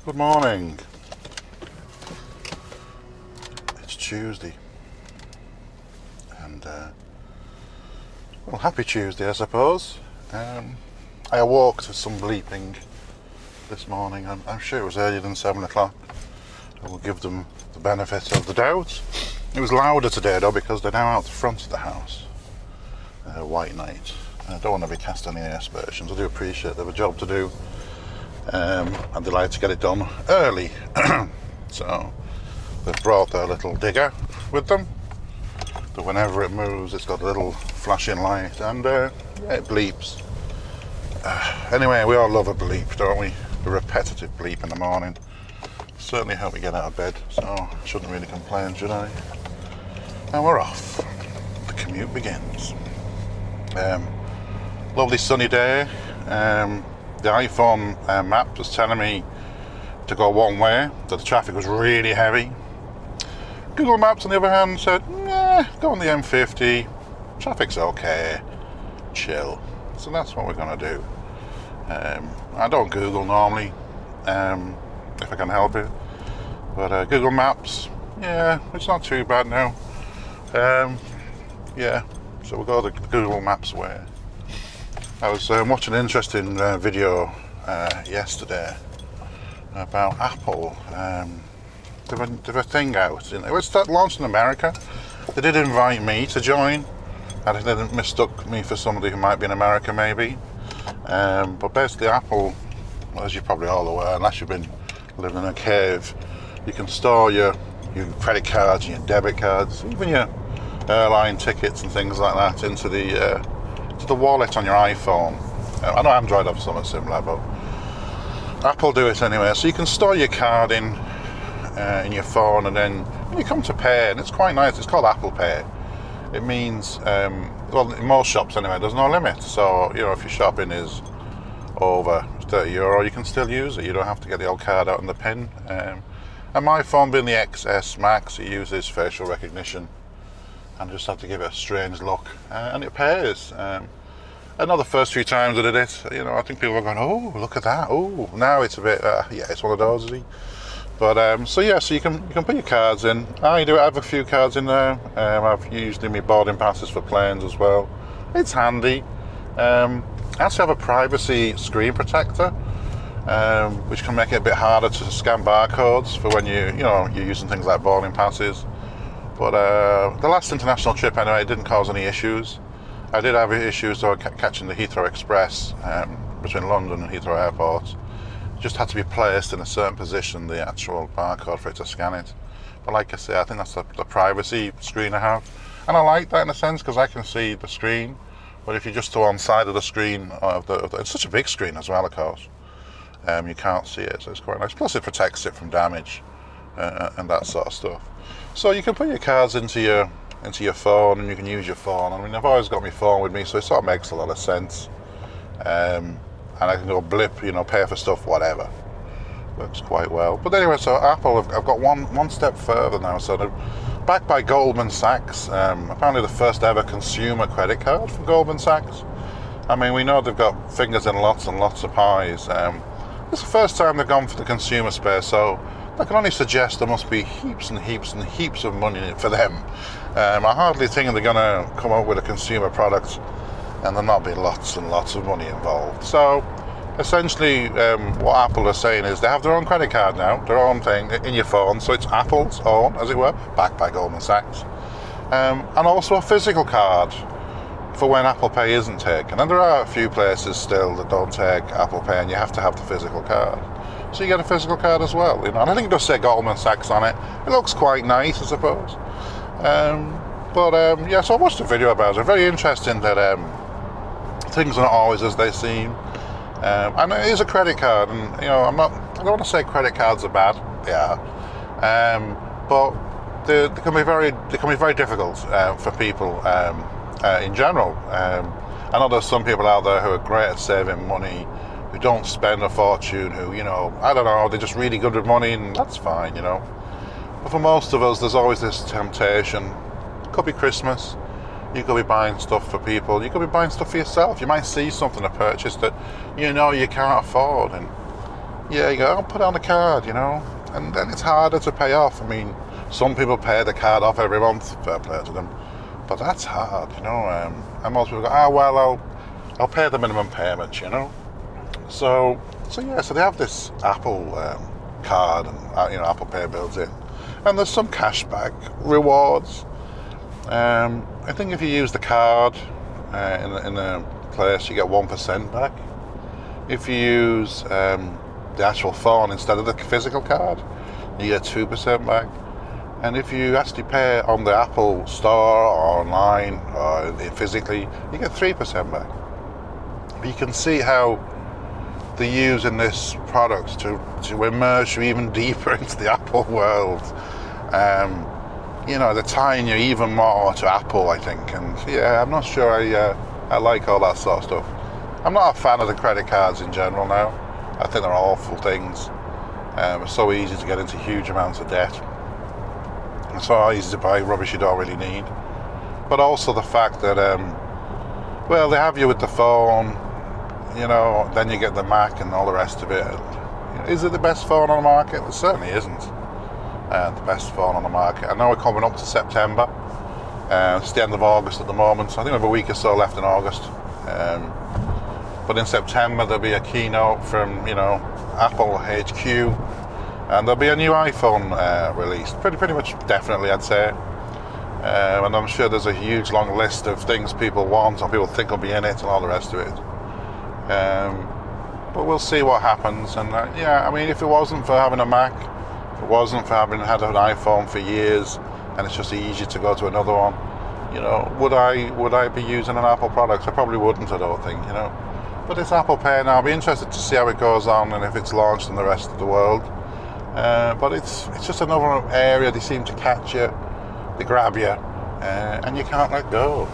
Good morning. It's Tuesday, and well, happy Tuesday, I suppose. I awoke to some bleeping this morning. I'm sure it was earlier than 7 o'clock. I will give them the benefit of the doubt. It was louder today though, because they're now out the front of the house. White night. I don't want to be cast any aspersions. I do appreciate they have a job to do. And they like to get it done early. So they've brought their little digger with them, but whenever it moves it's got a little flashing light, and yeah, it bleeps. Anyway, we all love a bleep, don't we? A repetitive bleep in the morning. Certainly help me get out of bed, so I shouldn't really complain, should I? And we're off. The commute begins. Lovely sunny day. The iPhone map was telling me to go one way, that the traffic was really heavy. Google Maps, on the other hand, said, nah, go on the M50, traffic's okay, chill. So that's what we're going to do. I don't Google normally, if I can help it, but Google Maps, yeah, it's not too bad now. Yeah, so we'll go the Google Maps way. I was watching an interesting video yesterday about Apple. They have a thing out. It was launched in America. They did invite me to join. I think they mistook me for somebody who might be in America, maybe. But basically, Apple, as you're probably all aware, unless you've been living in a cave, you can store your credit cards and your debit cards, even your airline tickets and things like that, into the wallet on your iPhone. I know Android have something similar, but Apple do it anyway. So you can store your card in your phone, and then when you come to pay, and it's quite nice, it's called Apple Pay. It means, well, in most shops anyway, there's no limit. So, you know, if your shopping is over €30, you can still use it. You don't have to get the old card out and the PIN. And my phone being the XS Max, it uses facial recognition. And just have to give it a strange look, and it pays. I know the first few times I did it, you know, I think people were going, "Oh, look at that! Oh, now it's a bit, yeah, it's one of those, is he?" But so yeah, so you can put your cards in. I have a few cards in there. I've usually my boarding passes for planes as well. It's handy. I actually have a privacy screen protector, which can make it a bit harder to scan barcodes for when you're using things like boarding passes. But the last international trip, anyway, didn't cause any issues. I did have issues though catching the Heathrow Express between London and Heathrow Airport. It just had to be placed in a certain position, the actual barcode, for it to scan it. But like I say, I think that's the privacy screen I have. And I like that in a sense, because I can see the screen. But if you're just to one side of the screen, it's such a big screen as well, of course, you can't see it, so it's quite nice. Plus it protects it from damage and that sort of stuff. So you can put your cards into your phone, and you can use your phone. I mean, I've always got my phone with me, so it sort of makes a lot of sense. And I can go blip, pay for stuff, whatever. Works quite well. But anyway, so Apple, I've got one step further now. So they're backed by Goldman Sachs. Apparently the first ever consumer credit card from Goldman Sachs. I mean, we know they've got fingers in lots and lots of pies. It's the first time they've gone for the consumer space, so I can only suggest there must be heaps and heaps and heaps of money in it for them. I hardly think they're going to come up with a consumer product and there'll not be lots and lots of money involved. So essentially what Apple are saying is they have their own credit card now, their own thing in your phone, so it's Apple's own, as it were, backed by Goldman Sachs. And also a physical card for when Apple Pay isn't taken. And there are a few places still that don't take Apple Pay, and you have to have the physical card. So you get a physical card as well, and I think it does say Goldman Sachs on it. It looks quite nice, I suppose. Yeah, so I watched a video about it. Very interesting that things are not always as they seem. And it is a credit card, and I don't want to say credit cards are bad. Yeah, but they can be very difficult for people in general. I know there's some people out there who are great at saving money, who don't spend a fortune, who, I don't know, they're just really good with money, and that's fine, But for most of us, there's always this temptation. It could be Christmas. You could be buying stuff for people. You could be buying stuff for yourself. You might see something to purchase that you can't afford, and yeah, you go, I'll put it on the card, and then it's harder to pay off. I mean, some people pay the card off every month, fair play to them, but that's hard, and most people go, well, I'll pay the minimum payment, So yeah, so they have this Apple card and Apple Pay builds in, and there's some cashback rewards. I think if you use the card in a place, you get 1% back. If you use the actual phone instead of the physical card, you get 2% back. And if you actually pay on the Apple Store or online or physically, you get 3% back. But you can see how they're using this product to immerse you even deeper into the Apple world. They're tying you even more to Apple, I think. And yeah, I'm not sure I like all that sort of stuff. I'm not a fan of the credit cards in general now. I think they're awful things. It's so easy to get into huge amounts of debt. It's so easy to buy rubbish you don't really need. But also the fact that, they have you with the phone, then you get the Mac and all the rest of it. Is it the best phone on the market? It certainly isn't the best phone on the market. I know we're coming up to September. It's the end of August at the moment, so I think we have a week or so left in August. But in September there'll be a keynote from Apple HQ, and there'll be a new iPhone released. Pretty much definitely, I'd say. And I'm sure there's a huge long list of things people want or people think will be in it and all the rest of it. But we'll see what happens. And if it wasn't for having a Mac, if it wasn't for having had an iPhone for years, and it's just easy to go to another one, would I be using an Apple product? I probably wouldn't, I don't think, But it's Apple Pay now. I'll be interested to see how it goes on and if it's launched in the rest of the world. But it's just another area they seem to catch you, they grab you, and you can't let go.